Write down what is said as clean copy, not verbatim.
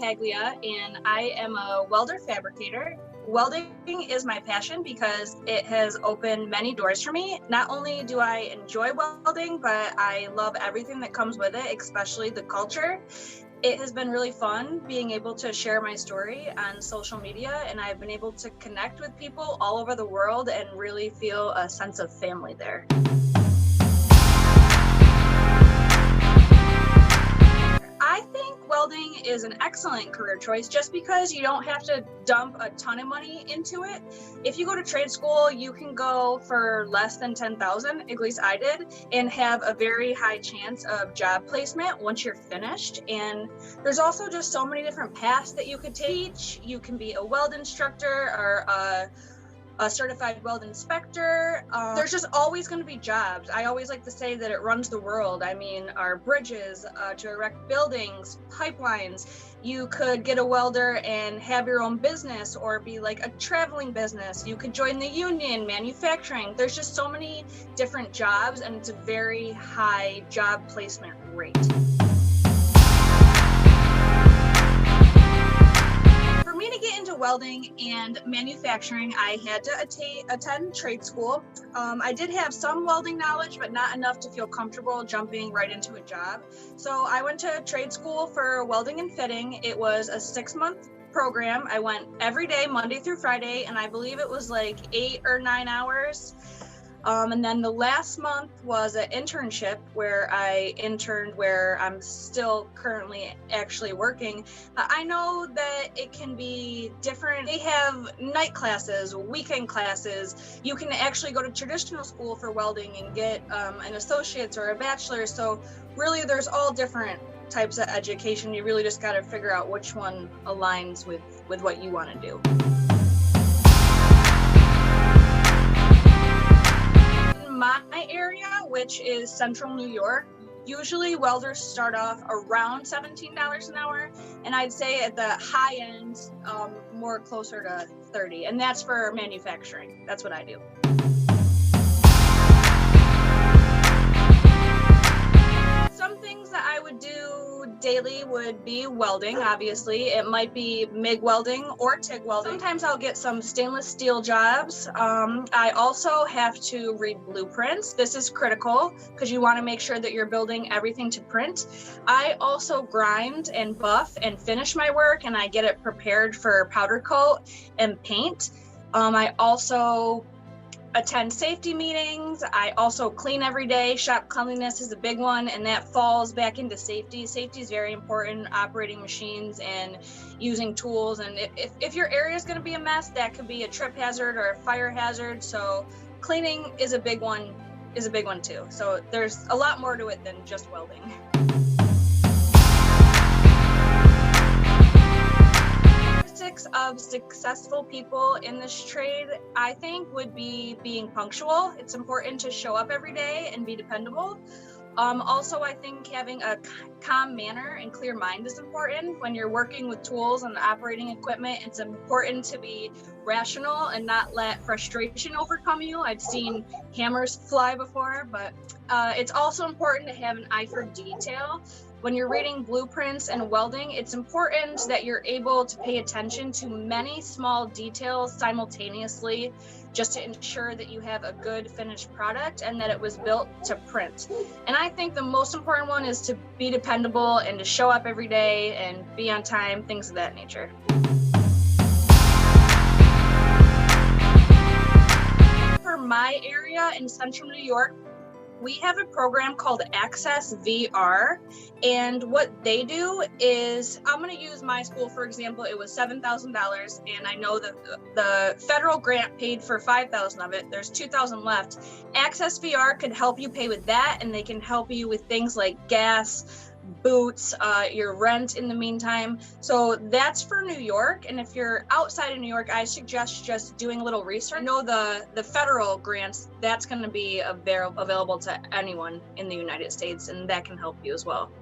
Impaglia, and I am a welder fabricator. Welding is my passion because it has opened many doors for me. Not only do I enjoy welding, but I love everything that comes with it, especially the culture. It has been really fun being able to share my story on social media, and I've been able to connect with people all over the world and really feel a sense of family there. I think welding is an excellent career choice just because you don't have to dump a ton of money into it. If you go to trade school, you can go for less than $10,000, at least I did, and have a very high chance of job placement once you're finished. And there's also just so many different paths that you could teach. You can be a weld instructor or a certified weld inspector. There's just always going to be jobs. I always like to say that it runs the world. I mean, our bridges, to erect buildings, pipelines. You could get a welder and have your own business or be like a traveling business. You could join the union, manufacturing. There's just so many different jobs, and it's a very high job placement rate. For me to get into welding and manufacturing, I had to attend trade school. I did have some welding knowledge, but not enough to feel comfortable jumping right into a job. So I went to trade school for welding and fitting. It was a 6-month program. I went every day, Monday through Friday, and I believe it was like 8 or 9 hours. And then the last month was an internship where I interned where I'm still currently actually working. I know that it can be different. They have night classes, weekend classes. You can actually go to traditional school for welding and get an associate's or a bachelor's. So really there's all different types of education. You really just got to figure out which one aligns with what you want to do. My area, which is central New York, usually welders start off around $17 an hour, and I'd say at the high end, more closer to 30, and that's for manufacturing. That's what I do. Some things that I would do daily would be welding, obviously. It might be MIG welding or TIG welding. Sometimes I'll get some stainless steel jobs. I also have to read blueprints. This is critical because you want to make sure that you're building everything to print. I also grind and buff and finish my work, and I get it prepared for powder coat and paint. I also attend safety meetings. I also clean every day. Shop cleanliness is a big one, and that falls back into safety. Safety is very important, operating machines and using tools. And if your area is going to be a mess, that could be a trip hazard or a fire hazard. So cleaning is a big one too. So there's a lot more to it than just welding. Of successful people in this trade, I think, would be being punctual. It's important to show up every day and be dependable. Also, I think having a calm manner and clear mind is important. When you're working with tools and operating equipment, it's important to be rational and not let frustration overcome you. I've seen hammers fly before, but it's also important to have an eye for detail. When you're reading blueprints and welding, it's important that you're able to pay attention to many small details simultaneously just to ensure that you have a good finished product and that it was built to print. And I think the most important one is to be dependable and to show up every day and be on time, things of that nature. For my area in central New York, we have a program called Access VR, and what they do is, I'm going to use my school for example. It was $7,000, and I know that the federal grant paid for $5,000 of it. There's $2,000 left. Access VR could help you pay with that, and they can help you with things like gas, boots, your rent in the meantime. So that's for New York. And if you're outside of New York, I suggest just doing a little research. I know the federal grants, that's going to be available to anyone in the United States, and that can help you as well.